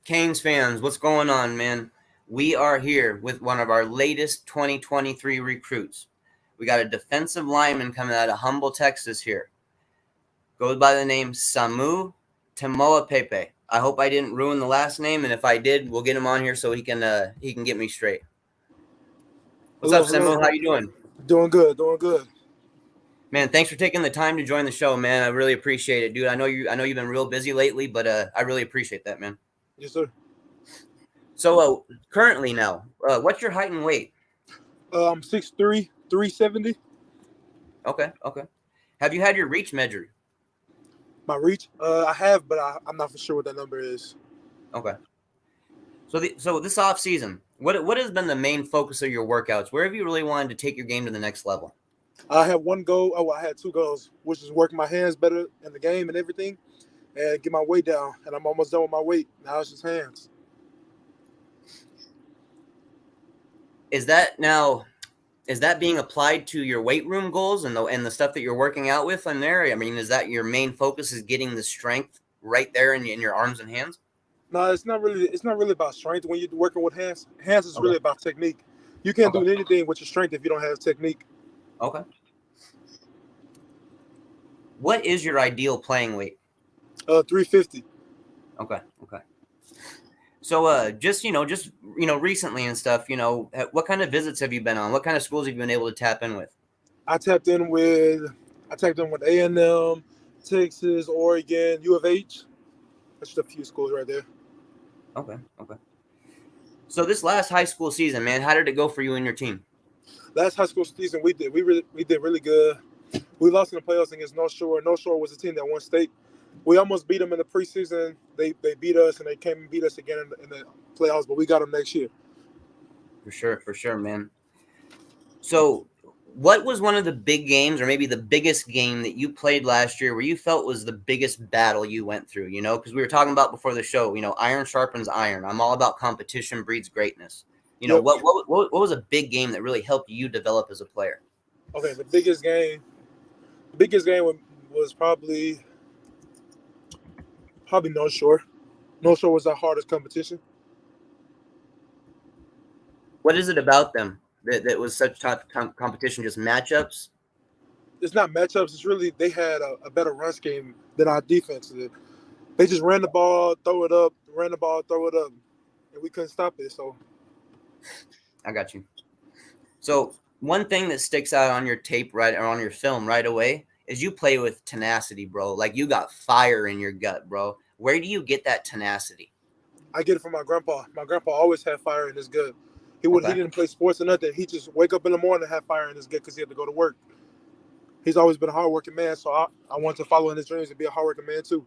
Canes fans, what's going on, man? We are here with one of our latest 2023 recruits. We got a defensive lineman coming out of Humble, Texas here. Goes by the name Samu Taumanupepe. I hope I didn't ruin the last name, and if I did, we'll get him on here so he can get me straight. What's Hello, up, hello. Samu? How you doing? Doing good, doing good. Man, thanks for taking the time to join the show, man. I really appreciate it, dude. I know you've been real busy lately, but I really appreciate that, man. Yes, sir. So currently now, what's your height and weight? I'm 6'3", 370. Okay. Have you had your reach measured? My reach, I have, but I'm not for sure what that number is. Okay. So this off season, what has been the main focus of your workouts? Where have you really wanted to take your game to the next level? I have one goal. Oh, I had two goals, which is working my hands better in the game and everything, and get my weight down. And I'm almost done with my weight. Now it's just hands. Is that being applied to your weight room goals and the stuff that you're working out with in there? I mean, is that your main focus, is getting the strength right there in your arms and hands? No, it's not really. It's not really about strength when you're working with hands. Hands is Okay. really about technique. You can't Okay. do anything with your strength if you don't have technique. Okay. What is your ideal playing weight? 350. Okay. So, just recently and stuff, what kind of visits have you been on? What kind of schools have you been able to tap in with? I tapped in with A&M, Texas, Oregon, U of H. That's just a few schools right there. Okay. So this last high school season, man, how did it go for you and your team? Last high school season we did really good. We lost in the playoffs against North Shore. North Shore was a team that won state. We almost beat them in the preseason. They beat us, and they came and beat us again in the playoffs, but we got them next year. For sure, man. So what was one of the big games, or maybe the biggest game that you played last year where you felt was the biggest battle you went through? Because we were talking about before the show, iron sharpens iron. I'm all about competition breeds greatness. Yep. What was a big game that really helped you develop as a player? Okay, the biggest game was probably North Shore. North Shore was our hardest competition. What is it about them that was such tough competition? Just matchups? It's not matchups. It's really they had a better run scheme than our defense did. They just ran the ball, throw it up, and we couldn't stop it. So I got you. So one thing that sticks out on your tape or on your film right away is you play with tenacity, bro. Like, you got fire in your gut, bro. Where do you get that tenacity? I get it from my grandpa. My grandpa always had fire in his gut. He Okay. didn't play sports or nothing. He just wake up in the morning and have fire in his gut because he had to go to work. He's always been a hardworking man, so I want to follow in his dreams and be a hardworking man too.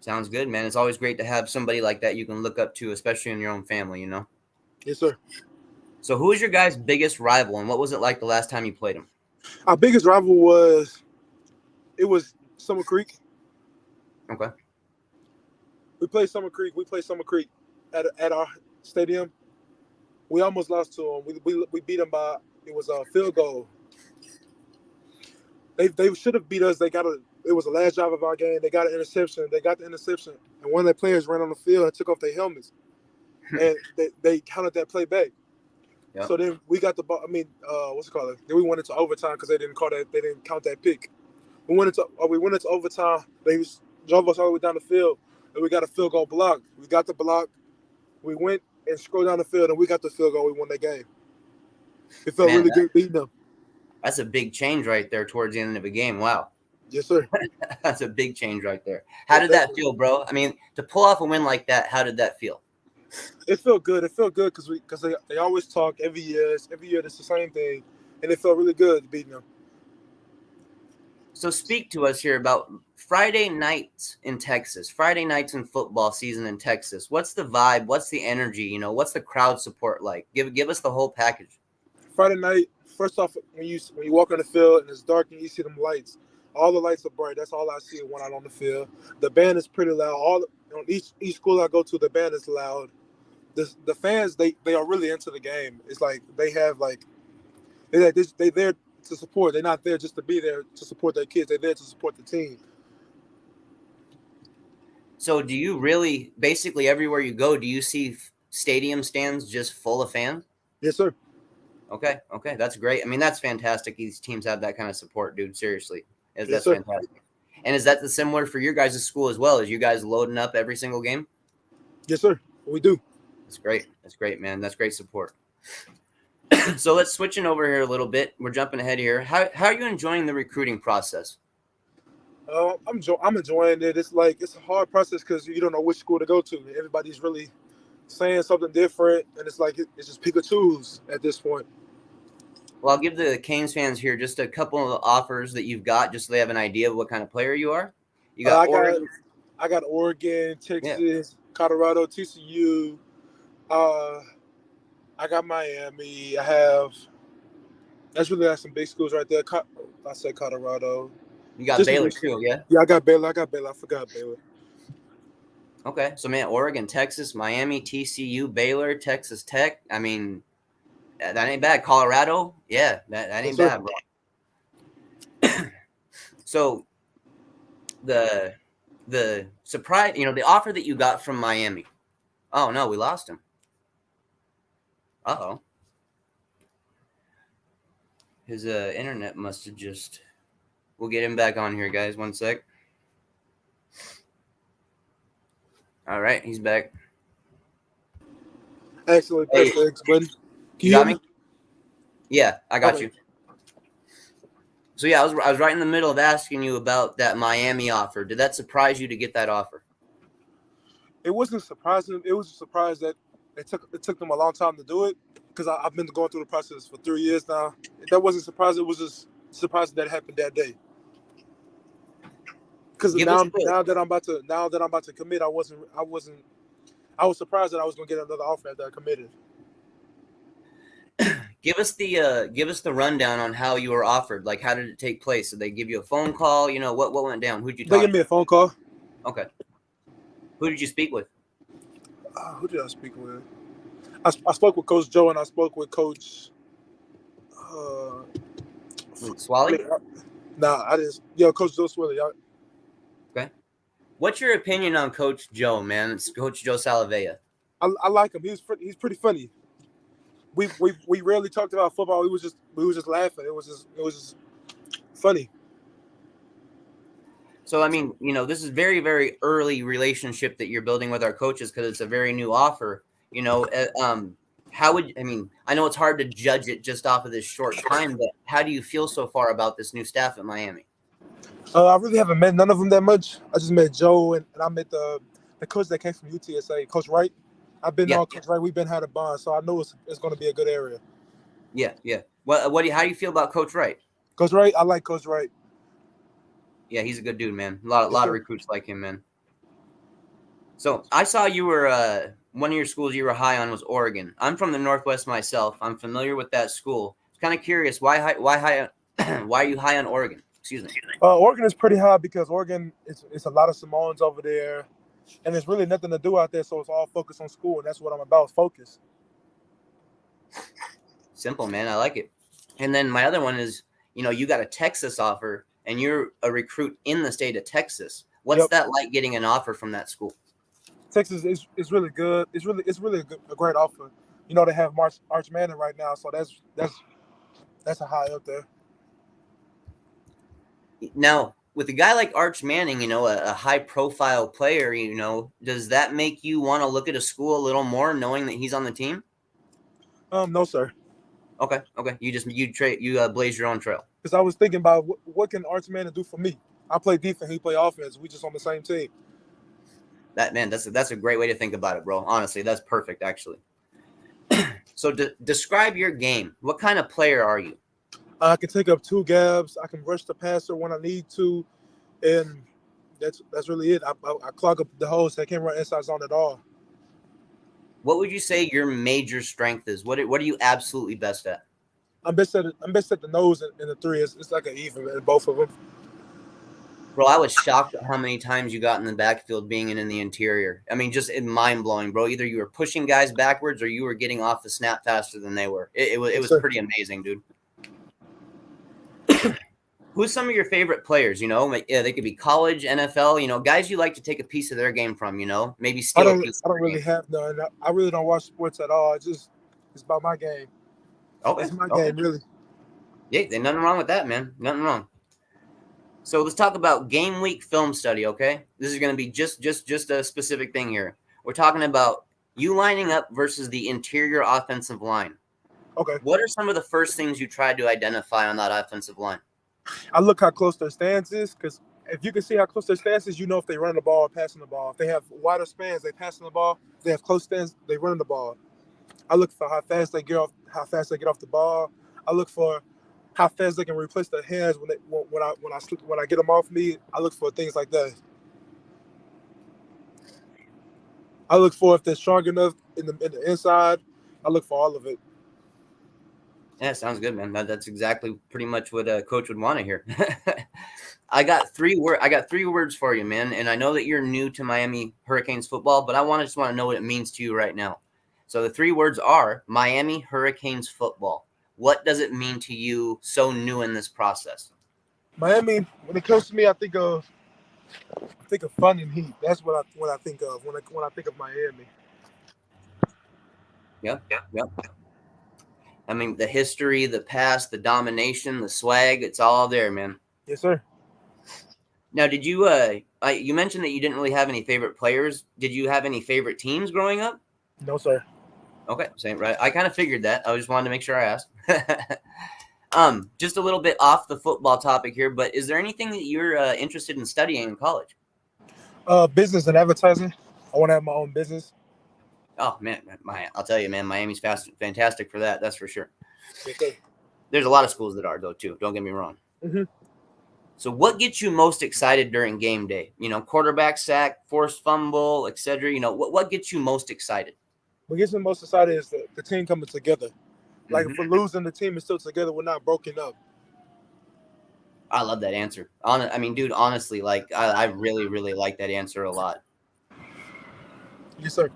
Sounds good, man. It's always great to have somebody like that you can look up to, especially in your own family, Yes, sir. So who is your guys' biggest rival, and what was it like the last time you played him? Our biggest rival was Summer Creek. Okay. We played Summer Creek at our stadium. We almost lost to them. We beat them by, it was a field goal. They should have beat us. It was the last drive of our game. They got an interception. They got the interception, and one of their players ran on the field and took off their helmets, and they counted that play back. Yep. So then we got the ball. What's it called? Then we went into overtime because they didn't count that pick. We went into overtime. They drove us all the way down the field, and we got a field goal block. We got the block. We went and scrolled down the field, and we got the field goal. We won that game. It felt really good beating them. That's a big change right there towards the end of a game. Wow. Yes, sir. That's a big change right there. How did that feel, bro? I mean, to pull off a win like that, how did that feel? It felt good. It felt good because they always talk every year. It's the same thing, and it felt really good beating them. So speak to us here about Friday nights in Texas, Friday nights in football season in Texas. What's the vibe? What's the energy? What's the crowd support like? Give us the whole package. Friday night, first off, when you walk on the field and it's dark and you see them lights, all the lights are bright. That's all I see when I'm on the field. The band is pretty loud. On each school I go to, the band is loud. The fans, they are really into the game. It's like they're there to support. They're not there just to be there to support their kids. They're there to support the team. So do you really, basically everywhere you go, do you see stadium stands just full of fans? Yes, sir. Okay, that's great. I mean, that's fantastic. These teams have that kind of support, dude. Seriously, Yes, that's sir. fantastic. And is that the similar for your guys' school as well? Is you guys loading up every single game? Yes, sir. We do. That's great. That's great, man. That's great support. So let's switching over here a little bit. We're jumping ahead here. How are you enjoying the recruiting process? I'm enjoying it. It's a hard process because you don't know which school to go to. Everybody's really saying something different, and it's just pick or choose at this point. Well, I'll give the Canes fans here just a couple of offers that you've got, just so they have an idea of what kind of player you are. You got I got Oregon. I got Oregon, Yeah, Texas, Colorado, TCU. Uh, I got Miami. That's really like some big schools right there. I said Colorado. you got Just Baylor too. Yeah. yeah, I got Baylor. I forgot Baylor. Okay, so man, Oregon, Texas, Miami, TCU, Baylor, Texas Tech. I mean, that ain't bad. Colorado, yeah, that Yes, ain't sir. bad, bro. So the surprise, the offer that you got from Miami. Oh no, we lost him. Uh-oh. His internet must have just. We'll get him back on here, guys. One sec. All right, he's back. Actually, press Hey, the X button. Can you you hear got me? me? Yeah, I got Okay. you. So yeah, I was right in the middle of asking you about that Miami offer. Did that surprise you to get that offer? It wasn't surprising. It was a surprise that it took them a long time to do it because I've been going through the process for 3 years now. That wasn't surprising. It was just surprising that it happened that day. Because Give us now that I'm about to commit, I was surprised that I was going to get another offer after I committed. give us the rundown on how you were offered. Like, how did it take place? Did they give you a phone call? What went down? Who did you They talk gave to? me a phone call. Okay. Who did you speak with? Who did I speak with? I spoke with Coach Joe and I spoke with Coach. Uh, Swally? nah, I didn't. Yo, Coach Joe Swilly. Okay. What's your opinion on Coach Joe, man? It's Coach Joe Salavea. I like him. He's pretty funny. We rarely talked about football. We was just laughing. It was just funny. So, I mean, this is very, very early relationship that you're building with our coaches because it's a very new offer. I know it's hard to judge it just off of this short time, but how do you feel so far about this new staff at Miami? I really haven't met none of them that much. I just met Joe and I met the coach that came from UTSA, Coach Wright. I've been Yeah. on Coach Wright. We've been had a bond, so I know it's going to be a good area. Yeah, yeah. How do you feel about Coach Wright? Coach Wright, I like Coach Wright. Yeah, he's a good dude, man. A lot Yes, of sir. recruits like him, man. So I saw you were one of your schools you were high on was Oregon. I'm from the Northwest myself. I'm familiar with that school. I was kind of curious why high why are you high on Oregon? Excuse me. Oregon is pretty high because Oregon it's a lot of Samoans over there, and there's really nothing to do out there. So it's all focused on school, and that's what I'm about. Focus. Simple, man. I like it. And then my other one is, you got a Texas offer, and you're a recruit in the state of Texas. What's Yep. that like getting an offer from that school? Texas is really good. It's really a great offer. They have Arch Manning right now, so that's a high up there. Now, with a guy like Arch Manning, a high-profile player, does that make you want to look at a school a little more, knowing that he's on the team? No, sir. Okay. You blaze your own trail. Because I was thinking about what can Arch Manning do for me. I play defense, he play offense. We just on the same team. That's a great way to think about it, bro. Honestly, that's perfect, actually. So, describe your game. What kind of player are you? I can take up 2 gabs. I can rush the passer when I need to, and that's really it. I clog up the holes. I can't run inside zone at all. What would you say your major strength is? What are you absolutely best at? I'm best at the nose and the three. It's like an even in both of them. Bro, I was shocked at how many times you got in the backfield being in the interior. I mean, just mind-blowing, bro. Either you were pushing guys backwards or you were getting off the snap faster than they were. It was pretty amazing, dude. Who's some of your favorite players? Yeah, they could be college, NFL. Guys you like to take a piece of their game from. Maybe I steal a don't piece I of don't their really game. have none. I really don't watch sports at all. It's about my game. Okay, It's my okay. game, really. Yeah, there's nothing wrong with that, man. Nothing wrong. So let's talk about game week film study. Okay, this is going to be just a specific thing here. We're talking about you lining up versus the interior offensive line. Okay. What are some of the first things you tried to identify on that offensive line? I look how close their stance is, because if you can see how close their stance is, you know if they run the ball or passing the ball. If they have wider spans, they passing the ball. If they have close stance, they run the ball. I look for how fast they get off the ball. I look for how fast they can replace their hands when I get them off me. I look for things like that. I look for if they're strong enough in the inside. I look for all of it. Yeah, sounds good, man. That's exactly pretty much what a coach would want to hear. I got three words for you, man. And I know that you're new to Miami Hurricanes football, but just want to know what it means to you right now. So the three words are Miami Hurricanes football. What does it mean to you so new in this process? Miami, when it comes to me, I think of fun and heat. That's what I think of when I think of Miami. Yep, yep. I mean, the history, the past, the domination, the swag, it's all there, man. Yes, sir. Now, did you you mentioned that you didn't really have any favorite players. Did you have any favorite teams growing up? No, sir. Okay, same, right. I kind of figured that. I just wanted to make sure I asked. Just a little bit off the football topic here, but is there anything that you're interested in studying in college? Business and advertising. I want to have my own business. Oh man, I'll tell you, man, Miami's fantastic for that. That's for sure. Yes, sir. There's a lot of schools that are though too. Don't get me wrong. Mm-hmm. So, what gets you most excited during game day? Quarterback sack, forced fumble, etc. What gets you most excited? What gets me most excited is the team coming together. Like Mm-hmm. if we're losing, the team is still together. We're not broken up. I love that answer. I mean, dude, honestly, like I really, really like that answer a lot. Yes, sir.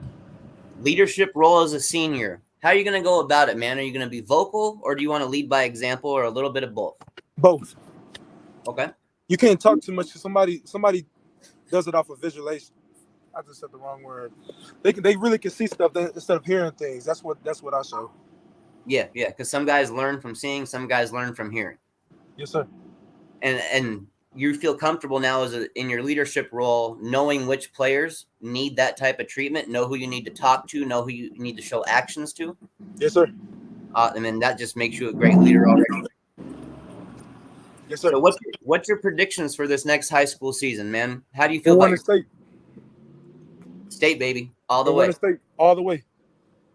Leadership role as a senior. How are you going to go about it, man? Are you going to be vocal, or do you want to lead by example, or a little bit of both? Both. Okay. You can't talk too much. Somebody does it off of visualization. I just said the wrong word. They really can see stuff instead of hearing things. That's what I show. Yeah. Because some guys learn from seeing, some guys learn from hearing. Yes, sir. And you feel comfortable now in your leadership role, knowing which players need that type of treatment, know who you need to talk to, know who you need to show actions to. Yes, sir. And then that just makes you a great leader already. Yes, sir. So what's your predictions for this next high school season, man? How do you feel We'll about win your the state. state, baby, all the We'll win way? the state all the way.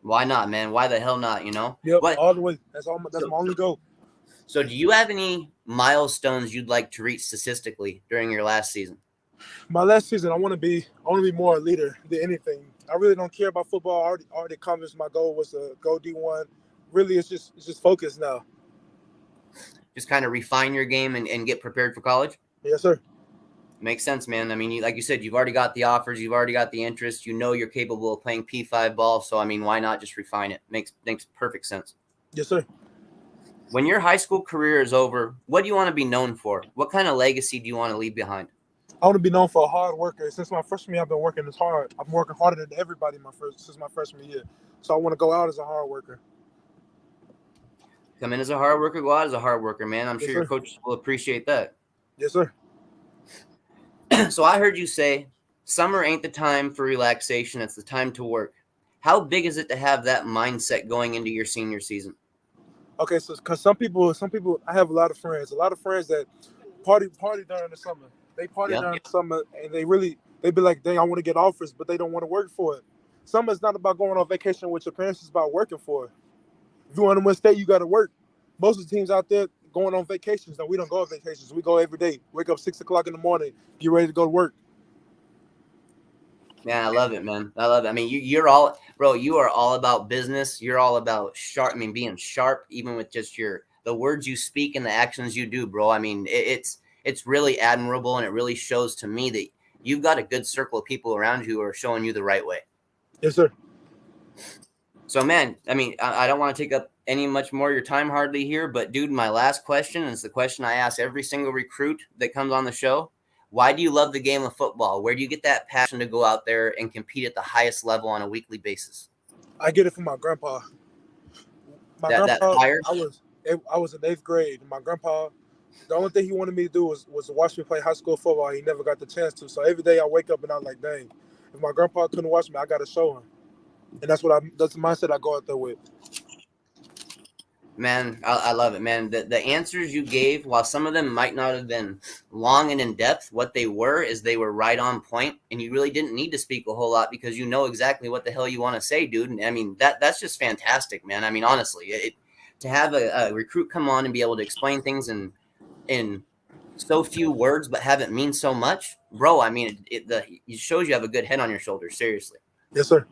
Why not, man? Why the hell not? Yep, What? all the way. That's my only goal. So do you have any milestones you'd like to reach statistically during your last season? My last season, I want to be more a leader than anything. I really don't care about football. I already accomplished my goal was to go D1. Really, it's just focus now. Just kind of refine your game and get prepared for college? Yes, sir. Makes sense, man. I mean, like you said, you've already got the offers, you've already got the interest, you're capable of playing P5 ball. So, I mean, why not just refine it? Makes perfect sense. Yes, sir. When your high school career is over, what do you want to be known for? What kind of legacy do you want to leave behind? I want to be known for a hard worker. Since my freshman year, I've been working this hard. I'm working harder than everybody since my freshman year. So I want to go out as a hard worker. Come in as a hard worker, go out as a hard worker, man. I'm Yes, sure your sir. coaches will appreciate that. Yes, sir. So I heard you say summer ain't the time for relaxation. It's the time to work. How big is it to have that mindset going into your senior season? Okay, so because some people, I have a lot of friends that party during the summer. They party during the summer, and they be like, dang, I want to get offers, but they don't want to work for it. Summer's not about going on vacation with your parents; it's about working for it. If you want to win state, you got to work. Most of the teams out there going on vacations, no, we don't go on vacations. We go every day. Wake up 6 o'clock in the morning, get ready to go to work. Man, I love it, man. I love it. I mean, you are all about business. You're all about sharp. I mean, being sharp, even with just the words you speak and the actions you do, bro. I mean, it's really admirable, and it really shows to me that you've got a good circle of people around you who are showing you the right way. Yes, sir. So, man, I mean, I don't want to take up any much more. Your time hardly here, but dude, my last question is the question I ask every single recruit that comes on the show. Why do you love the game of football? Where do you get that passion to go out there and compete at the highest level on a weekly basis? I get it from my grandpa. My That grandpa, fire? I was in 8th grade. My grandpa, the only thing he wanted me to do was to watch me play high school football. He never got the chance to. So every day I wake up and I'm like, dang, if my grandpa couldn't watch me, I got to show him. And that's the mindset I go out there with. Man, I love it, man. The answers you gave, while some of them might not have been long and in depth, what they were is they were right on point, and you really didn't need to speak a whole lot because you know exactly what the hell you want to say, dude. And I mean, that's just fantastic, man. I mean, honestly, to have a recruit come on and be able to explain things in so few words but have it mean so much, bro. I mean, it shows you have a good head on your shoulders. Seriously. Yes, sir.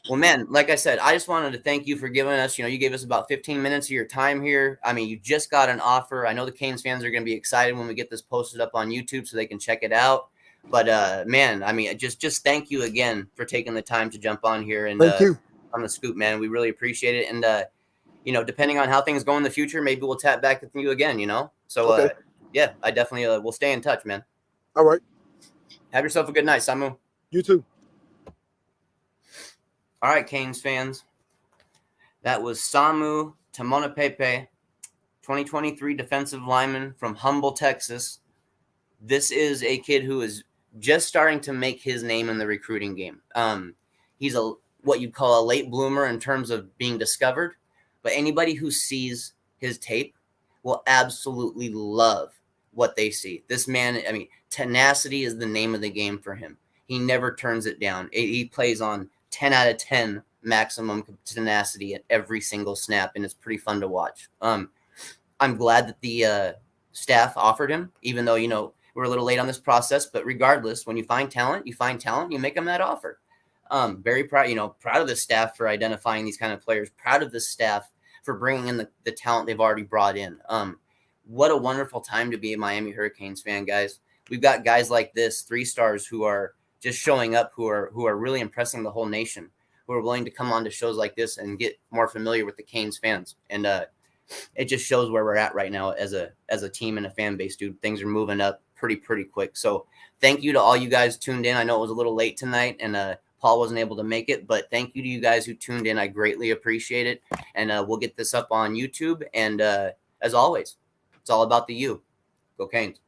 Well, man, like I said, I just wanted to thank you for giving us, you gave us about 15 minutes of your time here. I mean, you just got an offer. I know the Canes fans are going to be excited when we get this posted up on YouTube so they can check it out. But, man, I mean, just thank you again for taking the time to jump on here and Thank you. on the scoop, man. We really appreciate it. And, depending on how things go in the future, maybe we'll tap back with you again, So, Okay. yeah, I definitely will stay in touch, man. All right. Have yourself a good night, Samu. You too. All right, Canes fans. That was Samu Taumanupepe, 2023 defensive lineman from Humble, Texas. This is a kid who is just starting to make his name in the recruiting game. He's what you'd call a late bloomer in terms of being discovered, but anybody who sees his tape will absolutely love what they see. This man, I mean, tenacity is the name of the game for him. He never turns it down. He plays on 10 out of 10 maximum tenacity at every single snap, and it's pretty fun to watch. I'm glad that the staff offered him, even though, we're a little late on this process, but regardless, when you find talent, you make them that offer. Very proud, proud of the staff for identifying these kind of players, proud of the staff for bringing in the talent they've already brought in. What a wonderful time to be a Miami Hurricanes fan, guys. We've got guys like this, 3 stars who are just showing up, who are really impressing the whole nation, who are willing to come on to shows like this and get more familiar with the Canes fans. And it just shows where we're at right now as a team and a fan base, dude. Things are moving up pretty quick. So thank you to all you guys tuned in. I know it was a little late tonight and Paul wasn't able to make it, but thank you to you guys who tuned in. I greatly appreciate it. And we'll get this up on YouTube. And as always, it's all about the U. Go Canes.